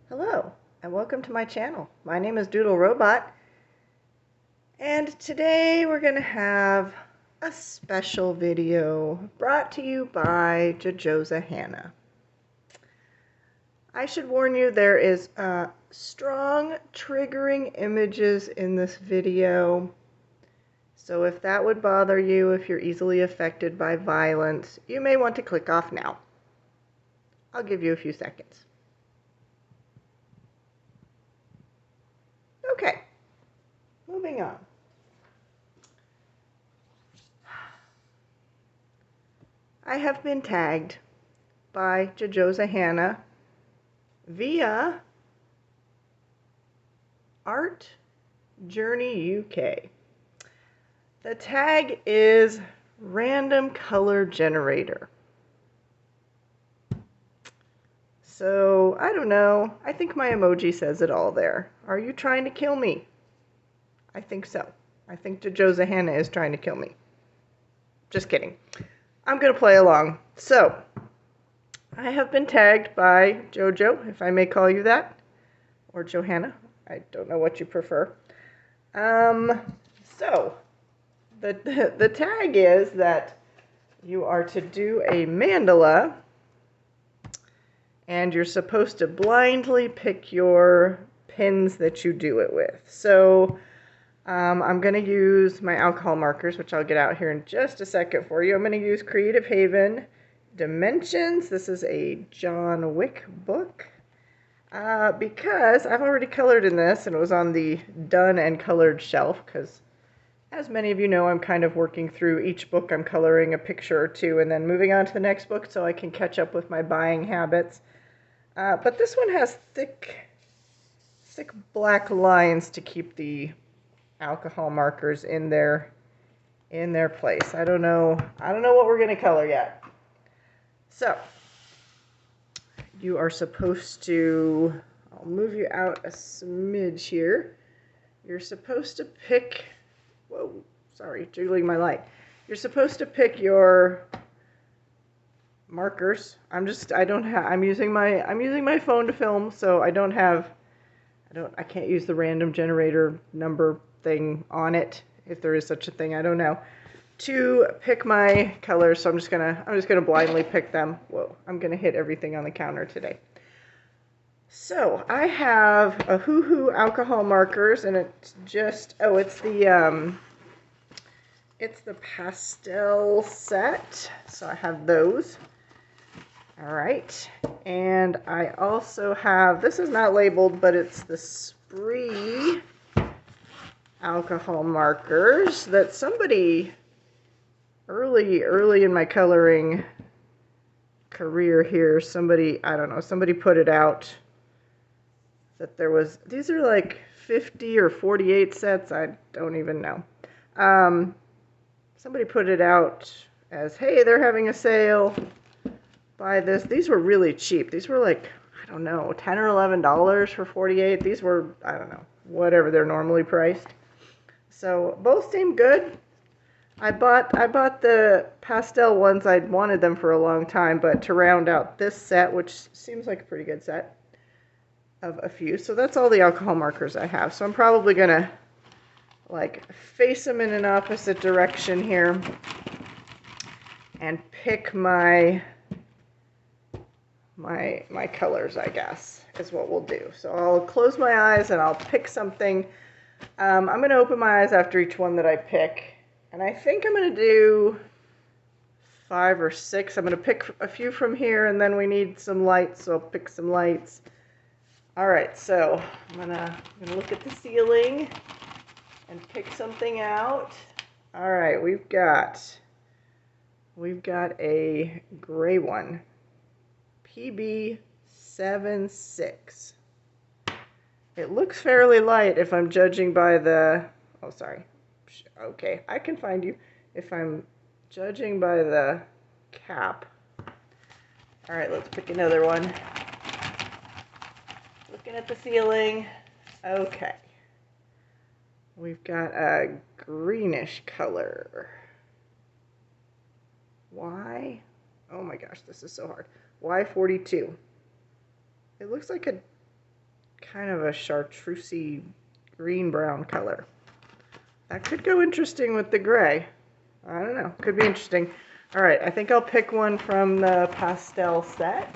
Hello, and welcome to my channel. My name is Doodle Robot, and today we're going to have a special video brought to you by Jojosa Hannah. I should warn you, there is strong triggering images in this video, so if that would bother you, if you're easily affected by violence, you may want to click off now. I'll give you a few seconds. Okay, moving on. I have been tagged by Jojosa Hannah via Art Journey UK. The tag is Random Color Generator. So, I don't know. I think my emoji says it all there. Are you trying to kill me? I think so. I think Jojosa Hannah is trying to kill me. Just kidding. I'm going to play along. So, I have been tagged by Jojo, if I may call you that, or Johanna. I don't know what you prefer. So, the tag is that you are to do a mandala, and you're supposed to blindly pick your pins that you do it with. So, I'm going to use my alcohol markers, which I'll get out here in just a second for you. I'm going to use Creative Haven Dimensions. This is a John Wick book. Because I've already colored in this, and it was on the done and colored shelf, because as many of you know, I'm kind of working through each book. I'm coloring a picture or two and then moving on to the next book so I can catch up with my buying habits. But this one has thick black lines to keep the alcohol markers in their place. I don't know what we're going to color yet. So, you are supposed to, I'll move you out a smidge here. You're supposed to pick, whoa, sorry, jiggling my light. You're supposed to pick your markers. I'm using my phone to film, so I can't use the random generator number thing on it, if there is such a thing, I don't know, to pick my colors. So I'm just gonna blindly pick them. Whoa, I'm gonna hit everything on the counter today. So I have a Hoo alcohol markers, and it's just, it's the pastel set. So I have those. All right, and I also have, this is not labeled, but it's the Spreey alcohol markers that somebody early in my coloring career here, somebody put it out that there was, these are like 50 or 48 sets, I don't even know. Somebody put it out as, hey, they're having a sale, buy this. These were really cheap. These were like, I don't know, $10 or $11 for 48. These were, I don't know, whatever they're normally priced. So both seem good. I bought the pastel ones. I'd wanted them for a long time, but to round out this set, which seems like a pretty good set of a few. So that's all the alcohol markers I have. So I'm probably gonna like face them in an opposite direction here and pick my colors, I guess, is what we'll do. So I'll close my eyes and I'll pick something. I'm going to open my eyes after each one that I pick. And I think I'm going to do 5 or 6. I'm going to pick a few from here, and then we need some lights, so I'll pick some lights. All right, so I'm going to look at the ceiling and pick something out. All right, we've got a gray one. PB76. It looks fairly light if I'm judging by the, oh sorry, okay, I can find you if I'm judging by the cap. All right, let's pick another one. Looking at the ceiling. Okay. We've got a greenish color. Why? Oh my gosh, this is so hard. Y42. It looks like a kind of a chartreusey green-brown color. That could go interesting with the gray. I don't know. Could be interesting. All right, I think I'll pick one from the pastel set.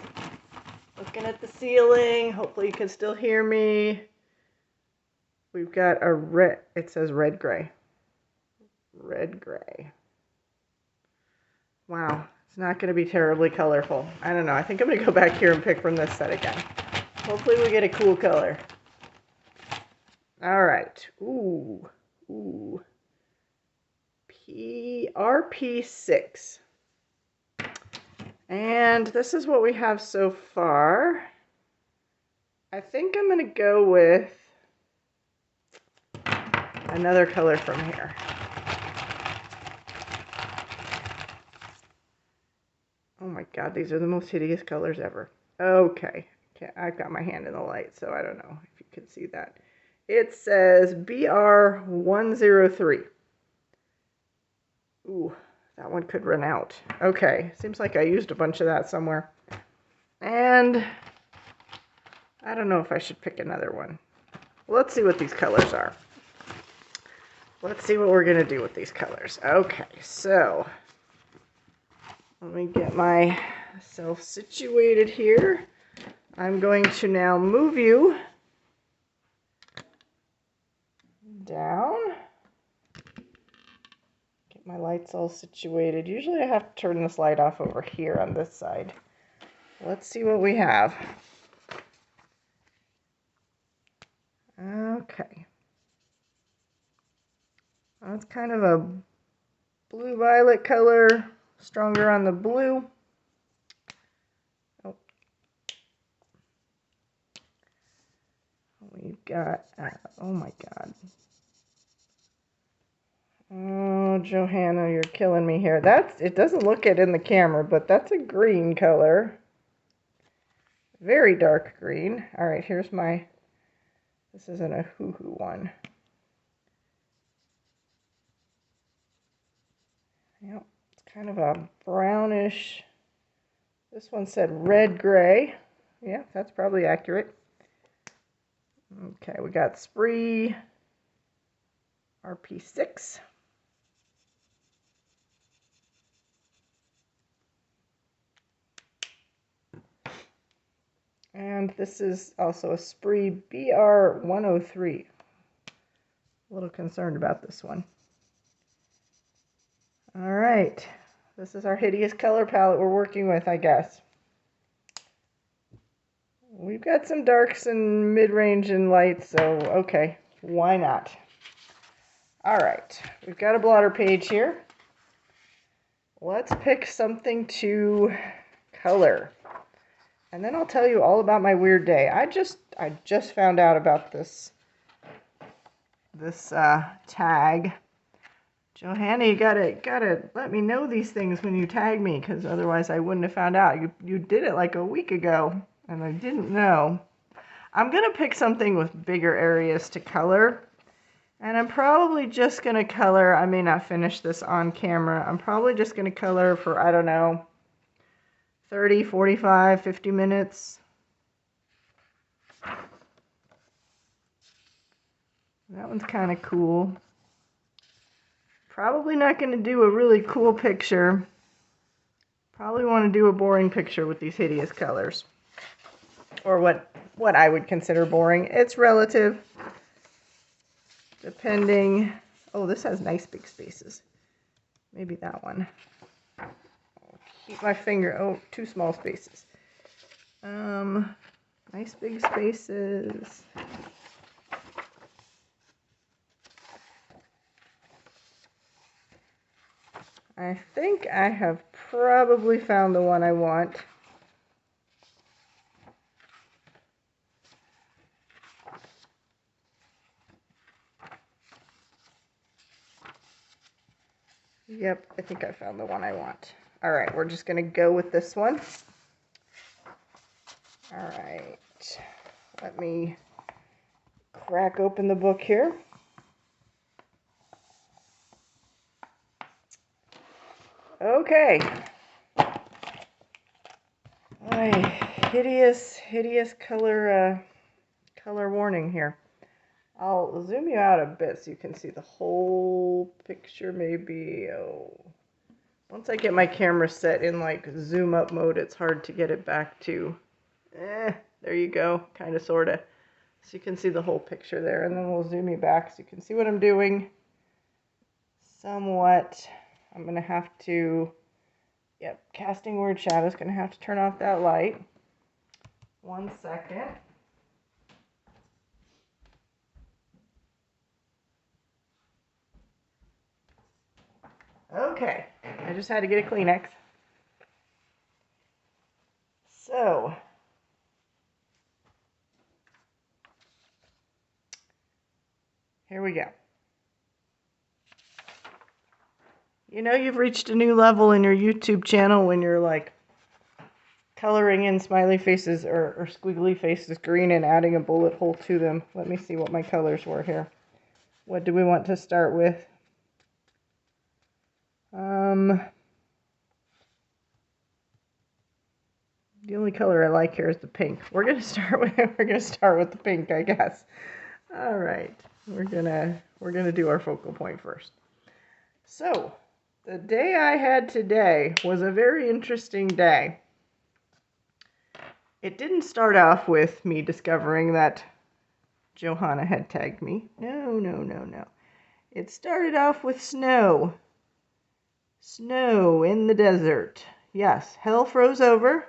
Looking at the ceiling. Hopefully you can still hear me. We've got a red, it says red gray. Red gray. Wow, it's not going to be terribly colorful. I don't know. I think I'm going to go back here and pick from this set again. Hopefully we get a cool color. All right. Ooh. Ooh. RP6. And this is what we have so far. I think I'm going to go with another color from here. Oh my God, these are the most hideous colors ever. Okay, I've got my hand in the light, so I don't know if you can see that. It says BR103. Ooh, that one could run out. Okay, seems like I used a bunch of that somewhere. And I don't know if I should pick another one. Let's see what these colors are. Let's see what we're going to do with these colors. Okay, so let me get myself situated here. I'm going to now move you down. Get my lights all situated. Usually I have to turn this light off over here on this side. Let's see what we have. Okay. Well, it's kind of a blue-violet color, stronger on the blue. Oh. We've got, oh my God. Oh, Johanna, you're killing me here. It doesn't look it in the camera, but that's a green color. Very dark green. All right, here's my, this isn't a hoo-hoo one. Yep, it's kind of a brownish. This one said red-gray. Yeah, that's probably accurate. Okay, we got Spreey RP6. And this is also a Spreey BR103. A little concerned about this one. All right, this is our hideous color palette we're working with, I guess. We've got some darks and mid-range and lights, so okay, why not? All right, we've got a blotter page here. Let's pick something to color. And then I'll tell you all about my weird day. I just found out about this tag. Johanna, you gotta let me know these things when you tag me, because otherwise I wouldn't have found out. You did it like a week ago, and I didn't know. I'm gonna pick something with bigger areas to color, and I'm probably just gonna color. I may not finish this on camera. I'm probably just gonna color for, I don't know, 30, 45, 50 minutes. That one's kind of cool. Probably not going to do a really cool picture. Probably want to do a boring picture with these hideous colors. Or what I would consider boring. It's relative. Depending. Oh, this has nice big spaces. Maybe that one. Keep my finger. Oh, too small spaces. Nice big spaces. I think I have probably found the one I want. Yep, I think I found the one I want. All right, we're just going to go with this one. All right, let me crack open the book here. Okay. Hideous color color warning here. I'll zoom you out a bit so you can see the whole picture maybe. Oh, once I get my camera set in like zoom up mode, it's hard to get it back to, there you go, kind of, sort of. So you can see the whole picture there, and then we'll zoom you back so you can see what I'm doing somewhat. I'm going to have to, yep, casting word shadows, going to have to turn off that light. 1 second. Okay, I just had to get a Kleenex. So, here we go. You know you've reached a new level in your YouTube channel when you're like coloring in smiley faces or squiggly faces green and adding a bullet hole to them. Let me see what my colors were here. What do we want to start with? The only color I like here is the pink. We're gonna start with the pink, I guess. All right, we're gonna do our focal point first. So, the day I had today was a very interesting day. It didn't start off with me discovering that Johanna had tagged me. No. It started off with snow. Snow in the desert. Yes, hell froze over.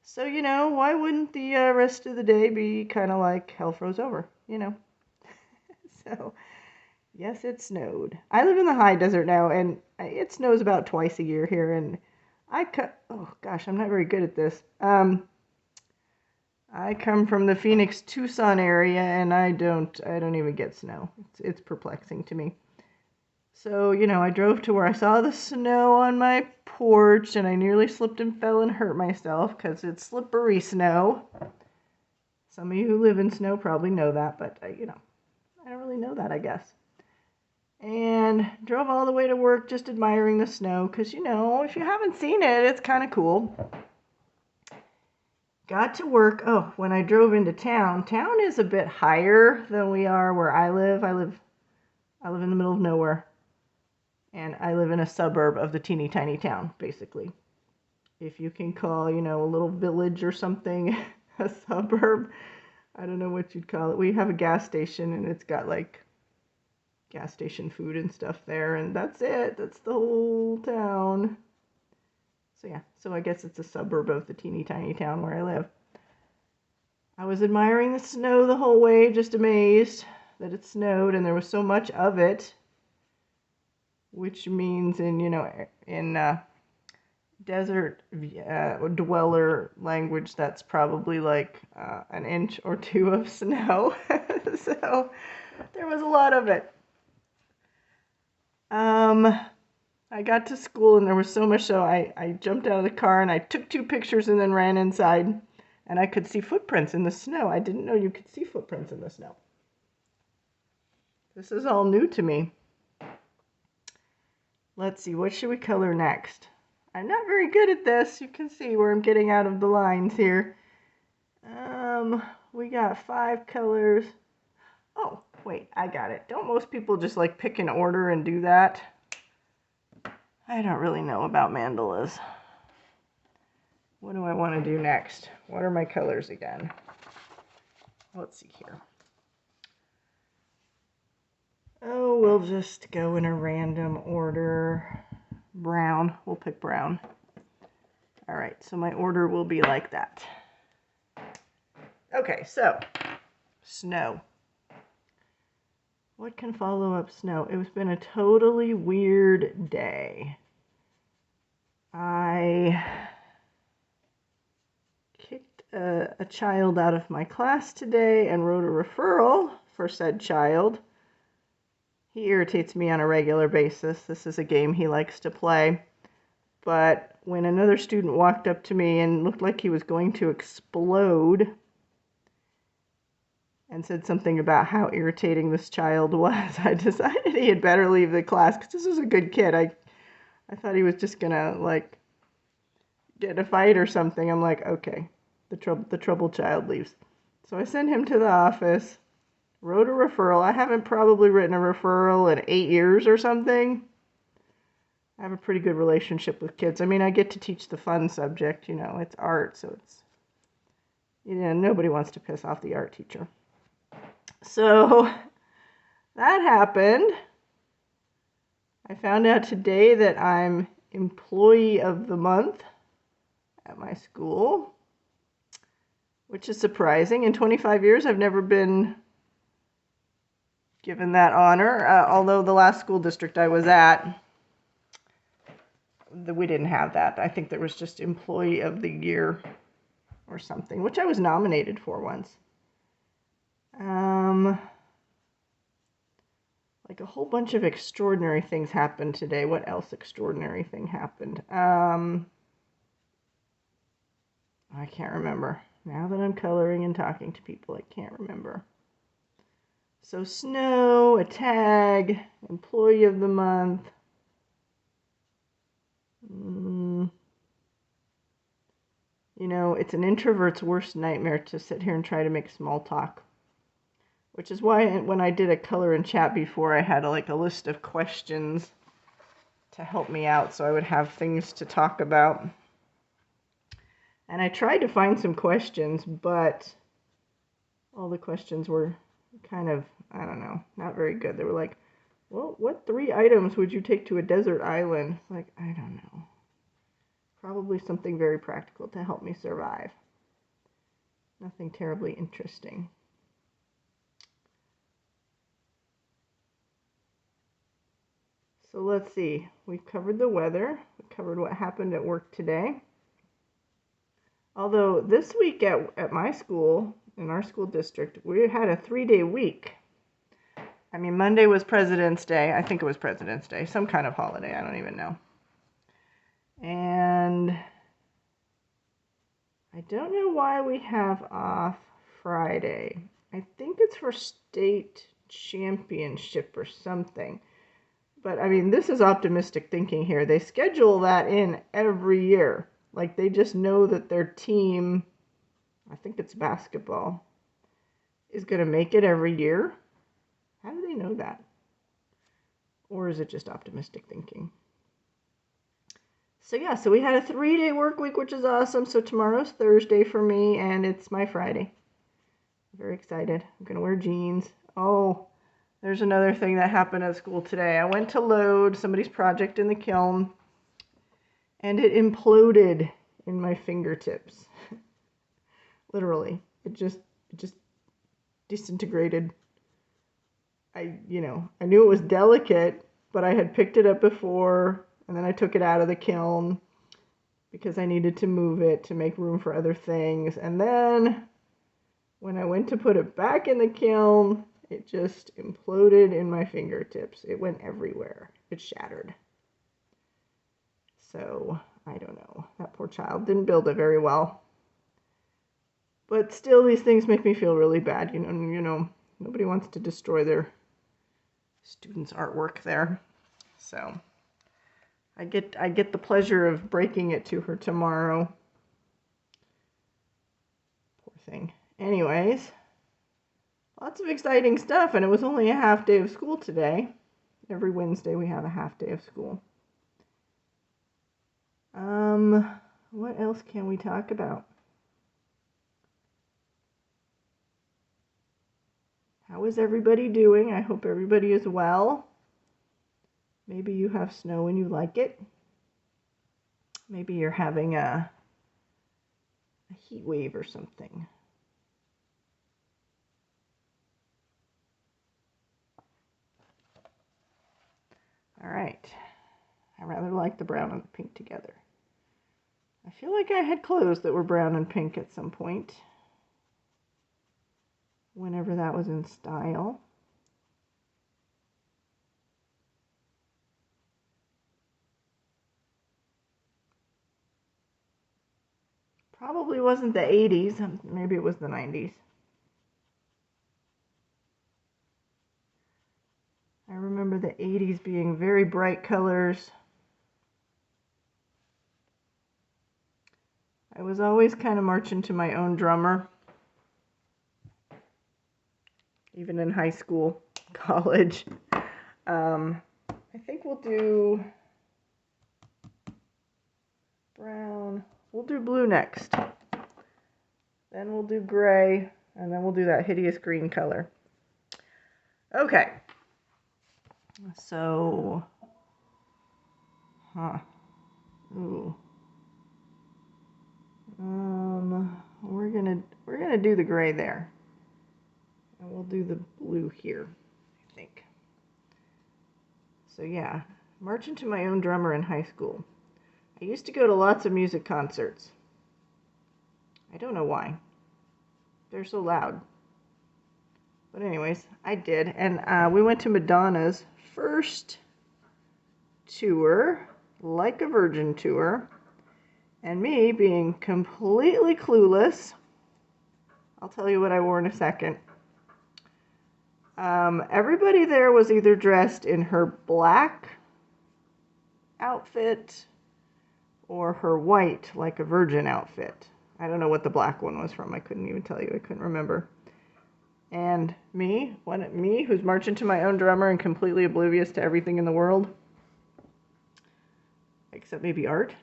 So, you know, why wouldn't the rest of the day be kind of like hell froze over, you know? So, yes, it snowed. I live in the high desert now, and it snows about twice a year here, and oh gosh, I'm not very good at this. I come from the Phoenix, Tucson area, and I don't even get snow. It's perplexing to me. So, you know, I drove to where I saw the snow on my porch, and I nearly slipped and fell and hurt myself because it's slippery snow. Some of you who live in snow probably know that, but, you know, I don't really know that, I guess. And drove all the way to work just admiring the snow because, you know, if you haven't seen it, it's kind of cool. Got to work. Oh, when I drove into town is a bit higher than we are where I live. I live in the middle of nowhere. And I live in a suburb of the teeny tiny town, basically. If you can call, you know, a little village or something a suburb, I don't know what you'd call it. We have a gas station, and it's got, like, gas station food and stuff there, and that's it. That's the whole town. So, yeah, so I guess it's a suburb of the teeny tiny town where I live. I was admiring the snow the whole way, just amazed that it snowed, and there was so much of it. Which means in desert dweller language, that's probably like an inch or two of snow. So there was a lot of it. I got to school and there was so much so I jumped out of the car and I took 2 pictures and then ran inside, and I could see footprints in the snow. I didn't know you could see footprints in the snow. This is all new to me. Let's see, what should we color next? I'm not very good at this. You can see where I'm getting out of the lines here. We got 5 colors. Oh, wait, I got it. Don't most people just like pick an order and do that? I don't really know about mandalas. What do I want to do next? What are my colors again? Let's see here. Oh, we'll just go in a random order. Brown. We'll pick brown. All right, so my order will be like that. Okay, so snow. What can follow up snow? It's been a totally weird day. I kicked a child out of my class today and wrote a referral for said child. He irritates me on a regular basis. This is a game he likes to play. But when another student walked up to me and looked like he was going to explode and said something about how irritating this child was, I decided he had better leave the class because this was a good kid. I thought he was just gonna like get in a fight or something. I'm like, okay, the troubled child leaves. So I sent him to the office, wrote a referral. I haven't probably written a referral in 8 years or something. I have a pretty good relationship with kids. I mean, I get to teach the fun subject, you know, it's art, so it's, you know, nobody wants to piss off the art teacher. So that happened. I found out today that I'm Employee of the Month at my school, which is surprising. In 25 years, I've never been given that honor, although the last school district I was at, we didn't have that. I think there was just Employee of the Year or something, which I was nominated for once. Like a whole bunch of extraordinary things happened today. What else extraordinary thing happened? I can't remember. Now that I'm coloring and talking to people, I can't remember. So snow, a tag, Employee of the Month. You know, it's an introvert's worst nightmare to sit here and try to make small talk. Which is why when I did a color and chat before, I had like a list of questions to help me out so I would have things to talk about. And I tried to find some questions, but all the questions were kind of, I don't know, not very good. They were like, well, what 3 items would you take to a desert island? It's like, I don't know. Probably something very practical to help me survive. Nothing terribly interesting. So let's see. We've covered the weather. We covered what happened at work today. Although this week at my school, in our school district, we had a 3-day week. I mean, Monday was President's Day. I think it was President's Day. Some kind of holiday. I don't even know. And I don't know why we have off Friday. I think it's for state championship or something. But, I mean, this is optimistic thinking here. They schedule that in every year. Like, they just know that their team, I think it's basketball, is going to make it every year. How do they know that? Or is it just optimistic thinking? So, yeah, so we had a 3-day work week, which is awesome. So tomorrow's Thursday for me, and it's my Friday. I'm very excited. I'm going to wear jeans. Oh, there's another thing that happened at school today. I went to load somebody's project in the kiln, and it imploded in my fingertips. Literally. It just disintegrated. I knew it was delicate, but I had picked it up before, and then I took it out of the kiln because I needed to move it to make room for other things. And then when I went to put it back in the kiln, it just imploded in my fingertips. It went everywhere. It shattered. So, I don't know. That poor child didn't build it very well. But still, these things make me feel really bad. You know, nobody wants to destroy their students' artwork there. So, I get the pleasure of breaking it to her tomorrow. Poor thing. Anyways, lots of exciting stuff, and it was only a half day of school today. Every Wednesday we have a half day of school. What else can we talk about? How is everybody doing? I hope everybody is well. Maybe you have snow and you like it. Maybe you're having a heat wave or something. All right. I rather like the brown and the pink together. I feel like I had clothes that were brown and pink at some point, whenever that was in style. Probably wasn't the 80s, maybe it was the 90s. I remember the 80s being very bright colors. I was always kind of marching to my own drummer. even in high school, college. I think we'll do brown. We'll do blue next. Then we'll do gray, and then we'll do that hideous green color. Okay. So, ooh. We're gonna do the gray there. And we'll do the blue here, I think. So yeah, marching to my own drummer in high school. I used to go to lots of music concerts. I don't know why. They're so loud. But anyways, I did. And we went to Madonna's first tour, Like a Virgin tour. And me being completely clueless, I'll tell you what I wore in a second. Everybody there was either dressed in her black outfit or her white, Like a Virgin outfit. I don't know what the black one was from. I couldn't even tell you. I couldn't remember. And me, who's marching to my own drummer and completely oblivious to everything in the world, except maybe art,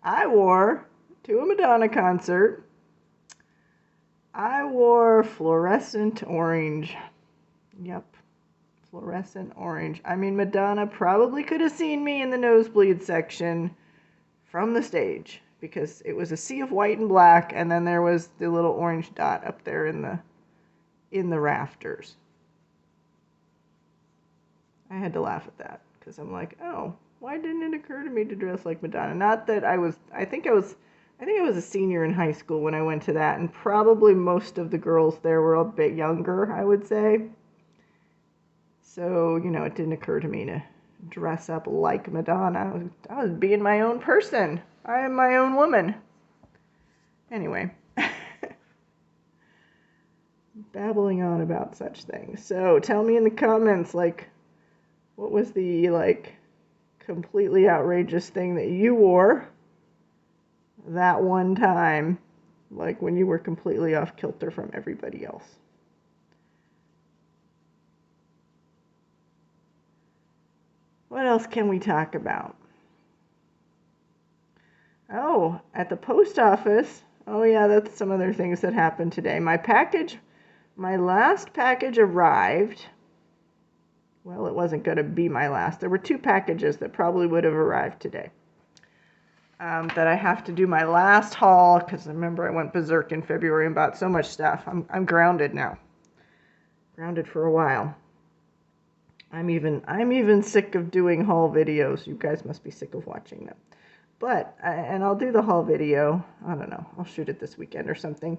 I wore, to a Madonna concert, I wore fluorescent orange. Yep, fluorescent orange. I mean, Madonna probably could have seen me in the nosebleed section from the stage, because it was a sea of white and black, and then there was the little orange dot up there in the rafters. I had to laugh at that, because I'm like, oh, why didn't it occur to me to dress like Madonna? Not that I think I was a senior in high school when I went to that, and probably most of the girls there were a bit younger, I would say. So, it didn't occur to me to dress up like Madonna. I was being my own person. I am my own woman. Anyway. Babbling on about such things. So, tell me in the comments, what was the, completely outrageous thing that you wore that one time, when you were completely off kilter from everybody else. What else can we talk about? Oh, at the post office. Oh yeah, that's some other things that happened today. My last package arrived. Well, it wasn't going to be my last. There were 2 packages that probably would have arrived today. That I have to do my last haul, because remember I went berserk in February and bought so much stuff. I'm grounded now. Grounded for a while. I'm even sick of doing haul videos. You guys must be sick of watching them. But, and I'll do the haul video. I don't know. I'll shoot it this weekend or something.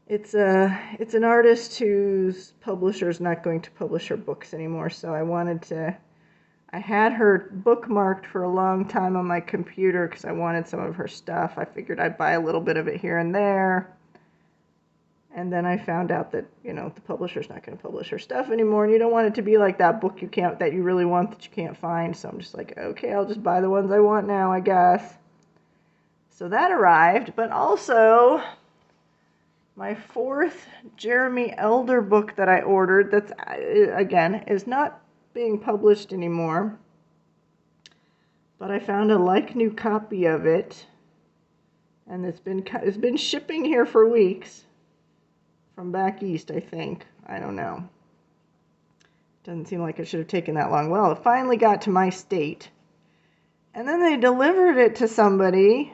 It's an artist whose publisher's not going to publish her books anymore, so I had her bookmarked for a long time on my computer because I wanted some of her stuff. I figured I'd buy a little bit of it here and there. And then I found out that, the publisher's not going to publish her stuff anymore, and you don't want it to be like that book that you really want that you can't find. So I'm just like, okay, I'll just buy the ones I want now, I guess. So that arrived, but also my 4th Jeremy Elder book that I ordered, that's, again, is not being published anymore. But I found a new copy of it, and it's been shipping here for weeks. From back east, I think. I don't know. Doesn't seem like it should have taken that long. Well, it finally got to my state. And then they delivered it to somebody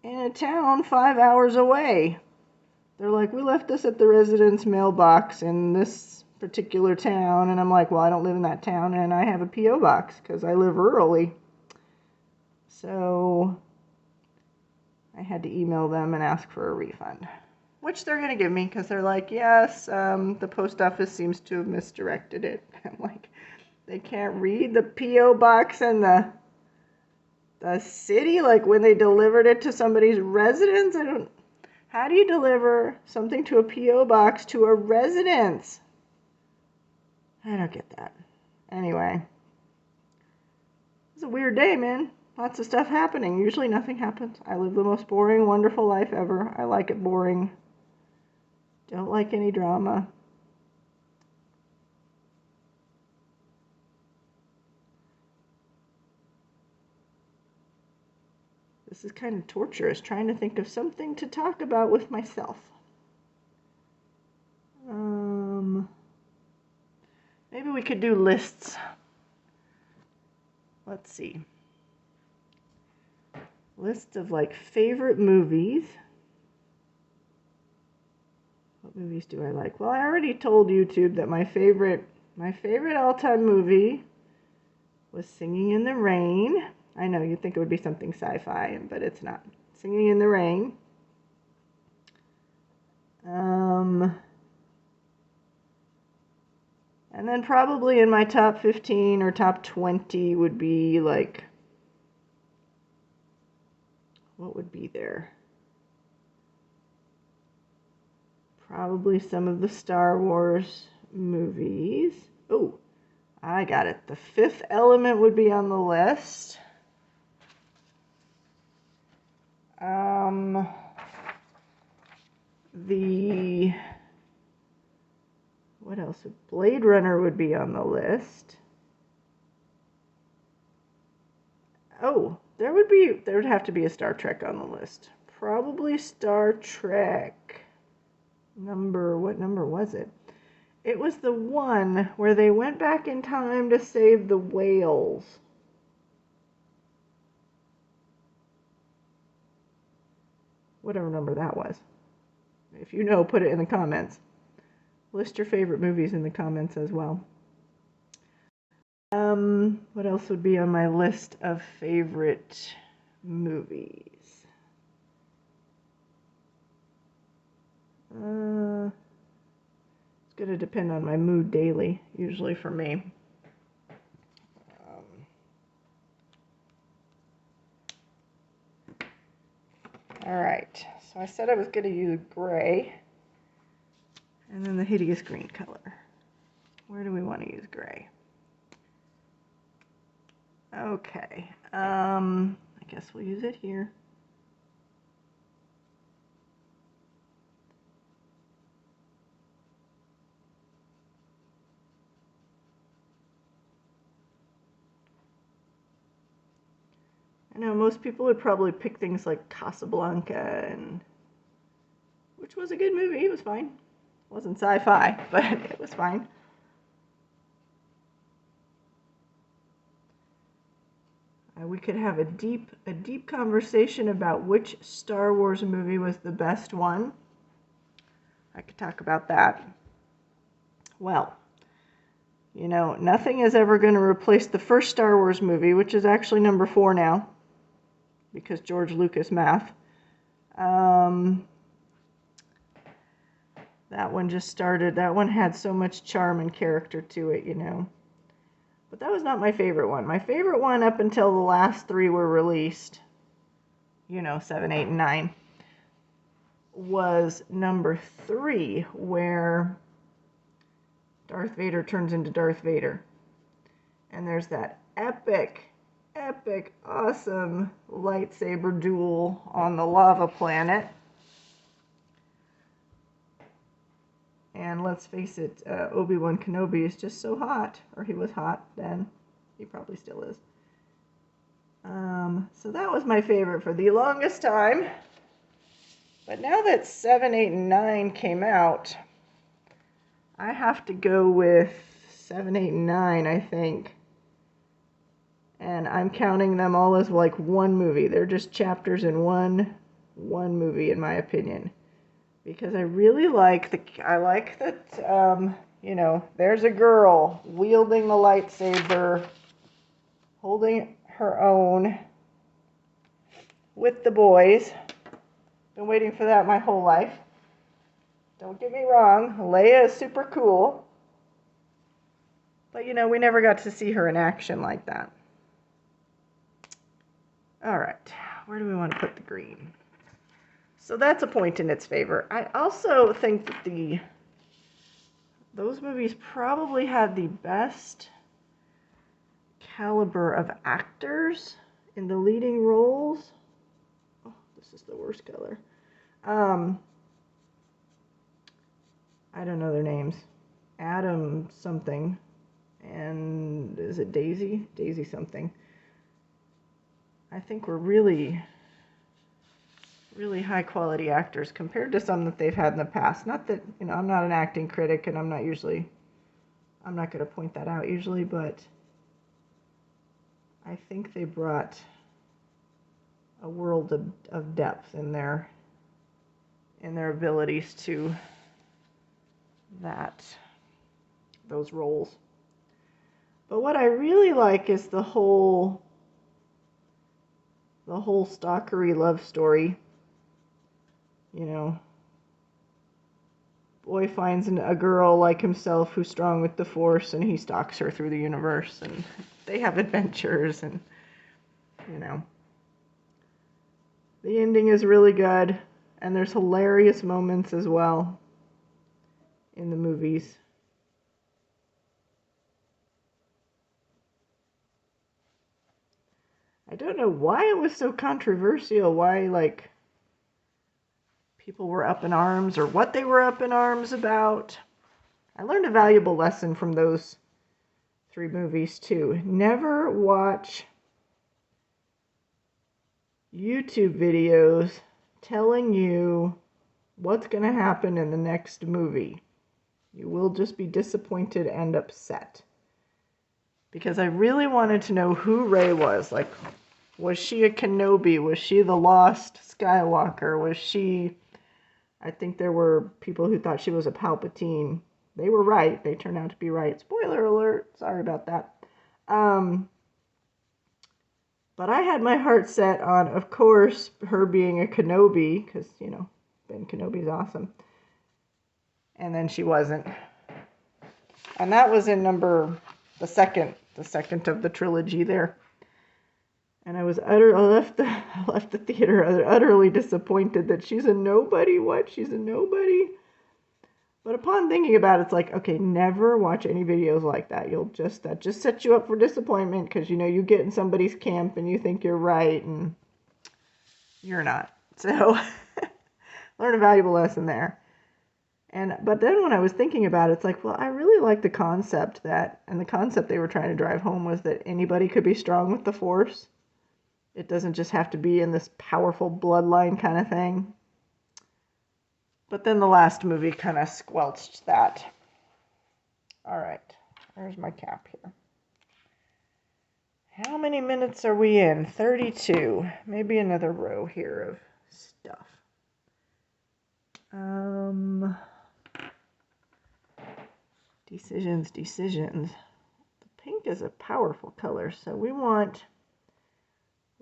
in a town 5 hours away. They're like, we left this at the residence mailbox in this particular town. And I'm like, well, I don't live in that town, and I have a P.O. box because I live rurally. So I had to email them and ask for a refund. Which they're going to give me, because they're like, yes, the post office seems to have misdirected it. I'm like, they can't read the P.O. box and the city? When they delivered it to somebody's residence? How do you deliver something to a P.O. box to a residence? I don't get that. Anyway. It's a weird day, man. Lots of stuff happening. Usually nothing happens. I live the most boring, wonderful life ever. I like it boring. Don't like any drama. This is kind of torturous, trying to think of something to talk about with myself. Maybe we could do lists. Let's see. List of like favorite movies. What movies do I like? Well, I already told YouTube that my favorite all-time movie was Singing in the Rain. I know you'd think it would be something sci-fi, but it's not. Singing in the Rain. And then probably in my top 15 or top 20 would be like, what would be there? Probably some of the Star Wars movies. Oh, I got it. The Fifth Element would be on the list. What else? Blade Runner would be on the list. Oh, there would have to be a Star Trek on the list. Probably Star Trek. What number was it? It was the one where they went back in time to save the whales. Whatever number that was. If you know, put it in the comments. List your favorite movies in the comments as well. What else would be on my list of favorite movies? It's going to depend on my mood daily, usually for me. Alright, so I said I was going to use gray, and then the hideous green color. Where do we want to use gray? Okay, I guess we'll use it here. I know most people would probably pick things like Casablanca, which was a good movie. It was fine. It wasn't sci-fi, but it was fine. We could have a deep conversation about which Star Wars movie was the best one. I could talk about that. Well, you know, nothing is ever going to replace the first Star Wars movie, which is actually number 4 now, because George Lucas math. That one just started. That one had so much charm and character to it, you know. But that was not my favorite one. My favorite one up until the last 3 were released, you know, 7, 8, and 9, was number 3, where Darth Vader turns into Darth Vader. And there's that epic, awesome lightsaber duel on the lava planet. And let's face it, Obi-Wan Kenobi is just so hot. Or he was hot then. He probably still is. So that was my favorite for the longest time. But now that 7, 8, and 9 came out, I have to go with 7, 8, and 9, I think. And I'm counting them all as like one movie. They're just chapters in one movie, in my opinion. Because I really like that, you know, there's a girl wielding the lightsaber, holding her own with the boys. Been waiting for that my whole life. Don't get me wrong, Leia is super cool. But, you know, we never got to see her in action like that. Alright, where do we want to put the green? So that's a point in its favor. I also think that those movies probably had the best caliber of actors in the leading roles. Oh, this is the worst color. I don't know their names. Adam something. And is it Daisy? Daisy something. I think we're really, really high quality actors compared to some that they've had in the past. Not that, I'm not an acting critic and I'm not going to point that out usually, but I think they brought a world of depth in their abilities to those roles. But what I really like is the whole stalkery love story. Boy finds a girl like himself who's strong with the Force, and he stalks her through the universe, and they have adventures, and the ending is really good, and there's hilarious moments as well in the movies. I don't know why it was so controversial, why people were up in arms or what they were up in arms about. I learned a valuable lesson from those 3 movies too. Never watch YouTube videos telling you what's going to happen in the next movie. You will just be disappointed and upset. Because I really wanted to know who Rey was. Was she a Kenobi? Was she the lost Skywalker? Was she... I think there were people who thought she was a Palpatine. They were right. They turned out to be right. Spoiler alert. Sorry about that. But I had my heart set on, of course, her being a Kenobi, because, Ben Kenobi's awesome. And then she wasn't. And that was in the second of the trilogy there. And I left the theater utterly disappointed that she's a nobody. What? She's a nobody? But upon thinking about it, it's like, okay, never watch any videos like that. That just sets you up for disappointment, because you get in somebody's camp and you think you're right and you're not. So learn a valuable lesson there. But then when I was thinking about it, it's like, well, I really like the concept the concept they were trying to drive home was that anybody could be strong with the Force. It doesn't just have to be in this powerful bloodline kind of thing. But then the last movie kind of squelched that. All right, there's my cap here. How many minutes are we in? 32. Maybe another row here of stuff. Decisions. The pink is a powerful color, so we want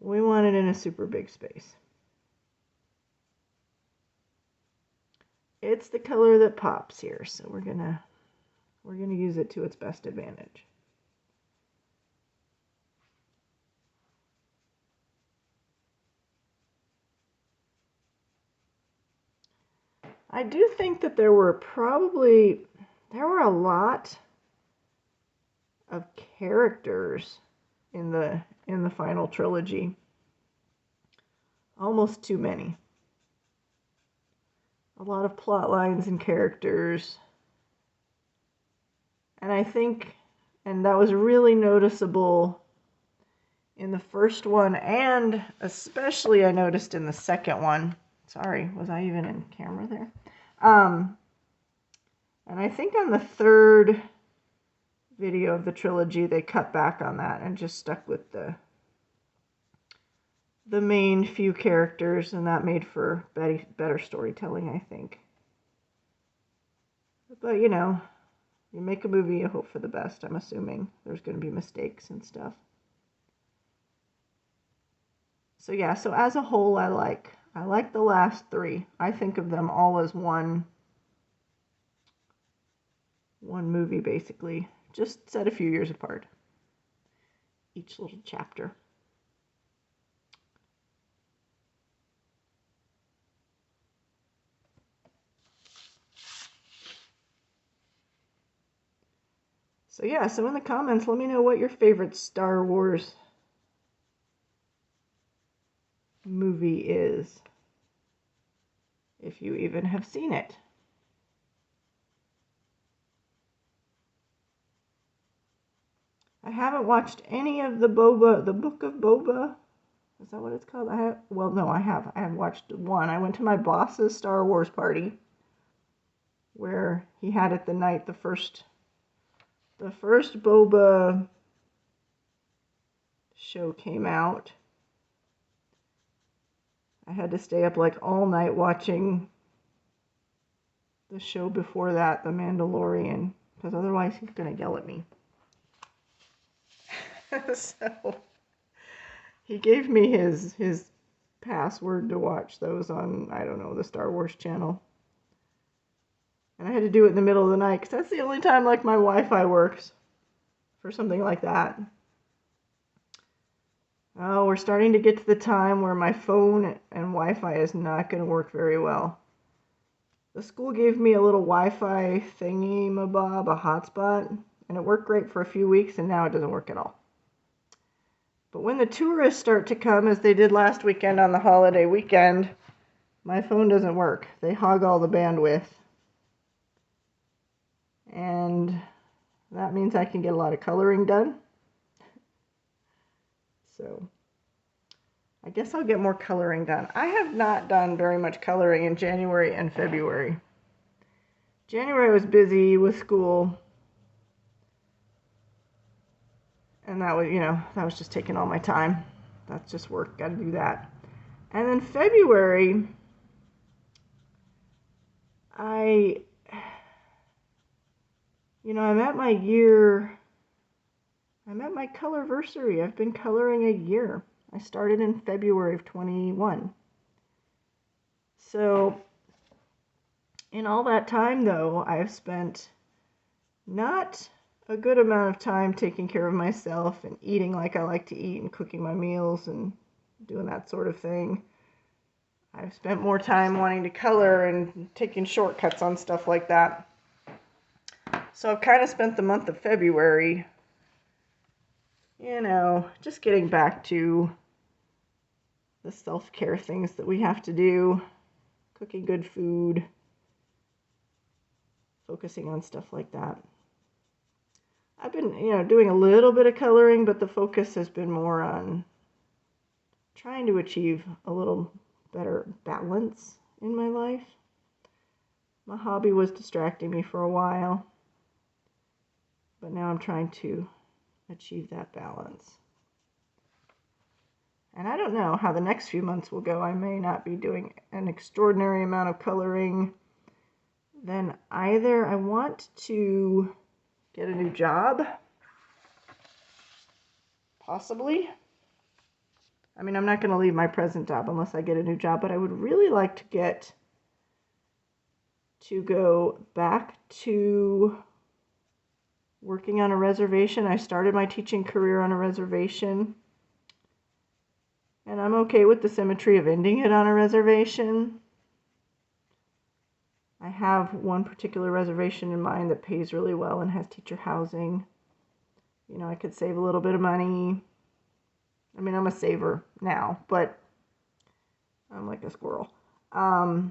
it in a super big space. It's the color that pops here, so we're gonna use it to its best advantage. I do think that there were a lot of characters in the final trilogy. Almost too many. A lot of plot lines and characters. And I think, and that was really noticeable in the first one, and especially I noticed in the second one. Sorry, was I even in camera there? And I think on the 3rd video of the trilogy, they cut back on that and just stuck with the main few characters, and that made for better storytelling, I think. But, you make a movie, you hope for the best. I'm assuming there's going to be mistakes and stuff. So, yeah, so as a whole, I like the last 3. I think of them all as one movie, basically, just set a few years apart, each little chapter. So yeah, so in the comments, let me know what your favorite Star Wars movie is, if you even have seen it. haven't watched any of the Boba, the Book of Boba. Is that what it's called? Well, no, I have. I have watched one. I went to my boss's Star Wars party where he had it the night the first Boba show came out. I had to stay up like all night watching the show before that, The Mandalorian, because otherwise he's going to yell at me. So he gave me his password to watch those on, I don't know, the Star Wars channel. And I had to do it in the middle of the night, because that's the only time like my Wi-Fi works for something like that. Oh, we're starting to get to the time where my phone and Wi-Fi is not going to work very well. The school gave me a little Wi-Fi thingy-mabob, a hotspot, and it worked great for a few weeks, and now it doesn't work at all. But when the tourists start to come, as they did last weekend on the holiday weekend, my phone doesn't work. They hog all the bandwidth. And that means I can get a lot of coloring done. So I guess I'll get more coloring done. I have not done very much coloring in January and February. January was busy with school. And that was, that was just taking all my time. That's just work, got to do that. And then February, I'm at my colorversary. I've been coloring a year. I started in February of 21. So, in all that time, though, I've spent not a good amount of time taking care of myself and eating like I like to eat and cooking my meals and doing that sort of thing. I've spent more time wanting to color and taking shortcuts on stuff like that. So I've kind of spent the month of February, just getting back to the self-care things that we have to do, cooking good food, focusing on stuff like that. I've been, doing a little bit of coloring, but the focus has been more on trying to achieve a little better balance in my life. My hobby was distracting me for a while, but now I'm trying to achieve that balance. And I don't know how the next few months will go. I may not be doing an extraordinary amount of coloring then either. I want to get a new job, possibly. I mean, I'm not going to leave my present job unless I get a new job, but I would really like to go back to working on a reservation. I started my teaching career on a reservation, and I'm okay with the symmetry of ending it on a reservation. I have one particular reservation in mind that pays really well and has teacher housing. I could save a little bit of money. I mean, I'm a saver now, but I'm like a squirrel. But,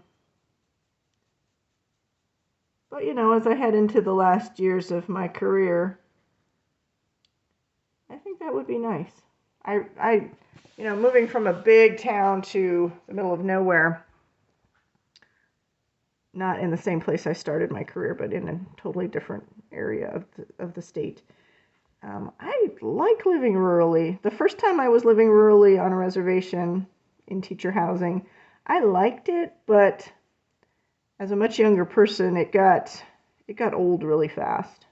as I head into the last years of my career, I think that would be nice. Moving from a big town to the middle of nowhere, not in the same place I started my career, but in a totally different area of the state. I like living rurally. The first time I was living rurally on a reservation in teacher housing, I liked it, but as a much younger person, it got old really fast.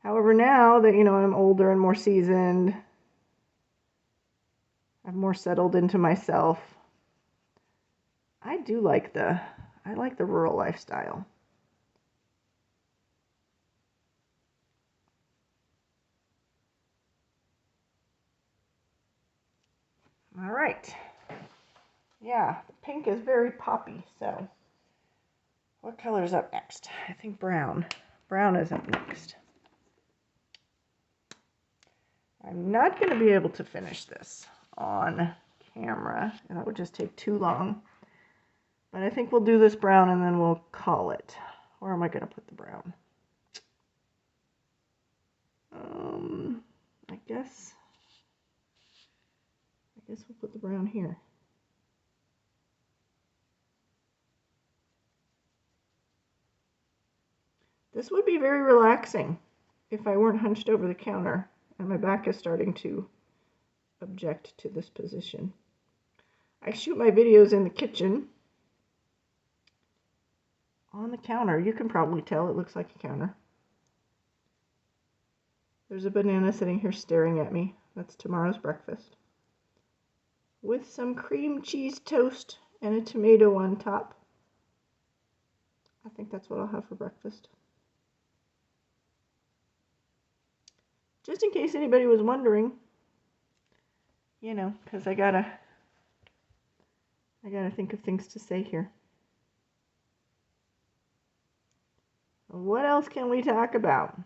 However, now that, I'm older and more seasoned, I'm more settled into myself, I like the rural lifestyle. All right. Yeah, the pink is very poppy, so what color is up next? I think brown. Brown is up next. I'm not going to be able to finish this on camera, and that would just take too long. But I think we'll do this brown and then we'll call it. Where am I going to put the brown? I guess we'll put the brown here. This would be very relaxing if I weren't hunched over the counter and my back is starting to object to this position. I shoot my videos in the kitchen on the counter. You can probably tell it looks like a counter. There's a banana sitting here staring at me. That's tomorrow's breakfast. With some cream cheese toast and a tomato on top. I think that's what I'll have for breakfast. Just in case anybody was wondering, you know, because I gotta think of things to say here. What else can we talk about?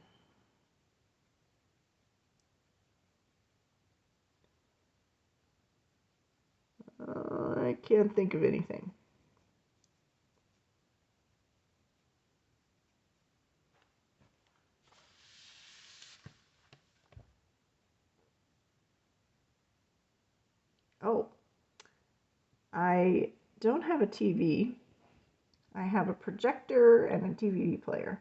I can't think of anything. Oh, I don't have a TV. I have a projector and a DVD player.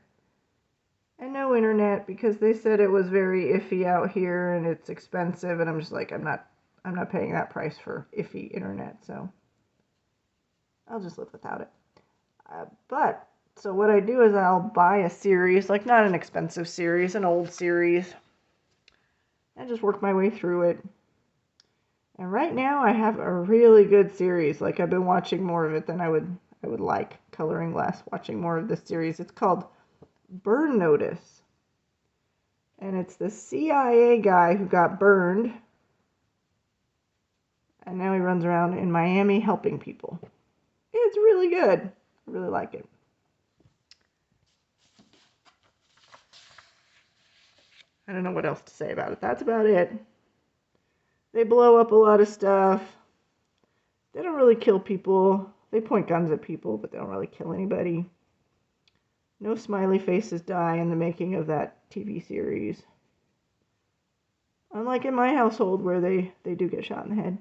And no internet because they said it was very iffy out here and it's expensive, and I'm just like, I'm not paying that price for iffy internet, so I'll just live without it. So what I do is I'll buy a series, like not an expensive series, an old series, and just work my way through it. And right now I have a really good series. Like, I've been watching more of it than I would like, coloring less, watching more of this series. It's called Burn Notice. And it's the CIA guy who got burned. And now he runs around in Miami helping people. It's really good. I really like it. I don't know what else to say about it. That's about it. They blow up a lot of stuff. They don't really kill people. They point guns at people, but they don't really kill anybody. No smiley faces die in the making of that TV series. Unlike in my household where they do get shot in the head.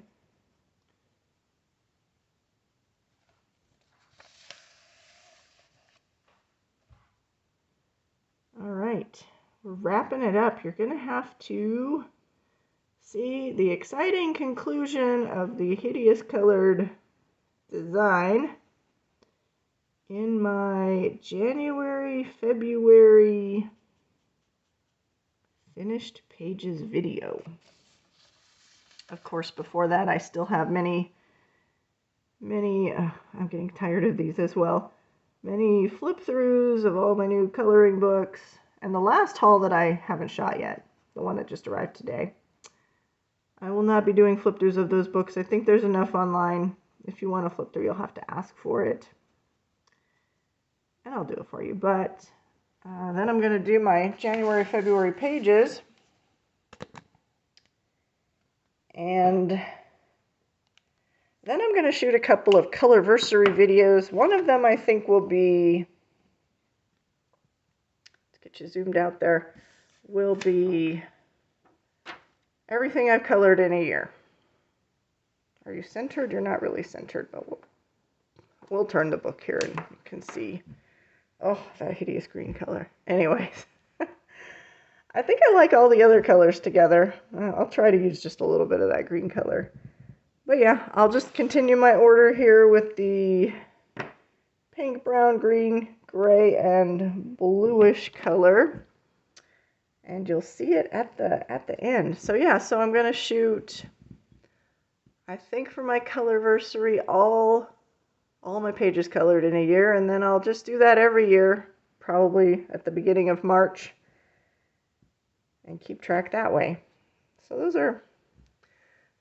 All right, we're wrapping it up. You're going to have to see the exciting conclusion of the hideous colored design in my January, February finished pages video. Of course, before that, I still have many, I'm getting tired of these as well, many flip-throughs of all my new coloring books, and the last haul that I haven't shot yet, the one that just arrived today. I will not be doing flip-throughs of those books. I think there's enough online. If you want a flip-through, you'll have to ask for it. And I'll do it for you. But then I'm going to do my January, February pages. And then I'm going to shoot a couple of colorversary videos. One of them I think will be, let's get you zoomed out there, will be everything I've colored in a year. Are you centered? You're not really centered, but we'll turn the book here and you can see. Oh, that hideous green color. Anyways, I think I like all the other colors together. I'll try to use just a little bit of that green color. But yeah, I'll just continue my order here with the pink, brown, green, gray, and bluish color. And you'll see it at the end. So yeah, so I'm going to shoot, I think for my colorversary, all my pages colored in a year, and then I'll just do that every year, probably at the beginning of March, and keep track that way. So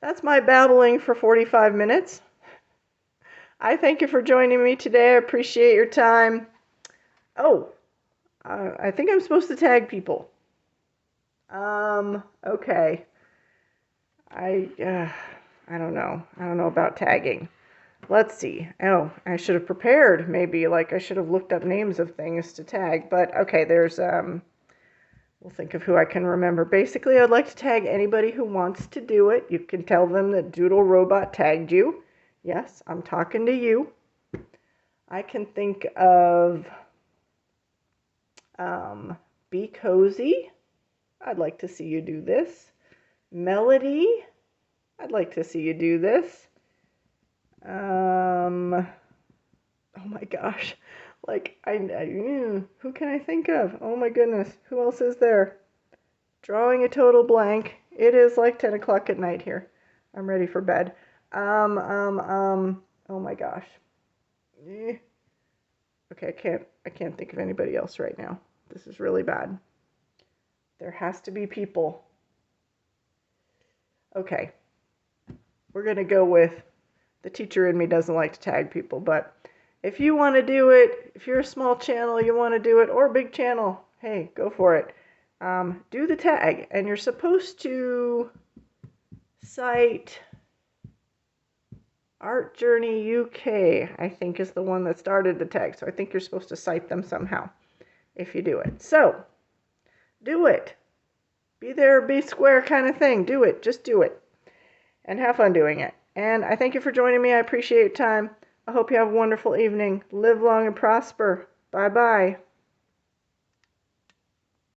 that's my babbling for 45 minutes. I thank you for joining me today. I appreciate your time. Oh, I think I'm supposed to tag people. Okay. I don't know. I don't know about tagging. Let's see. Oh, I should have prepared. Maybe, like, I should have looked up names of things to tag. But, okay, there's, We'll think of who I can remember. Basically, I'd like to tag anybody who wants to do it. You can tell them that Doodle Robot tagged you. Yes, I'm talking to you. I can think of Be Cozy. I'd like to see you do this. Melody. I'd like to see you do this. Oh my gosh. Like, who can I think of? Oh my goodness. Who else is there? Drawing a total blank. It is like 10 o'clock at night here. I'm ready for bed. Oh my gosh. Okay, I can't think of anybody else right now. This is really bad. There has to be people. Okay. We're going to go with the teacher in me doesn't like to tag people, but if you want to do it, if you're a small channel, you want to do it, or a big channel, hey, go for it. Do the tag, and you're supposed to cite Art Journey UK, I think is the one that started the tag, so I think you're supposed to cite them somehow if you do it. So, do it. Be there, be square kind of thing. Do it. Just do it. And have fun doing it. And I thank you for joining me. I appreciate your time. I hope you have a wonderful evening. Live long and prosper. Bye-bye.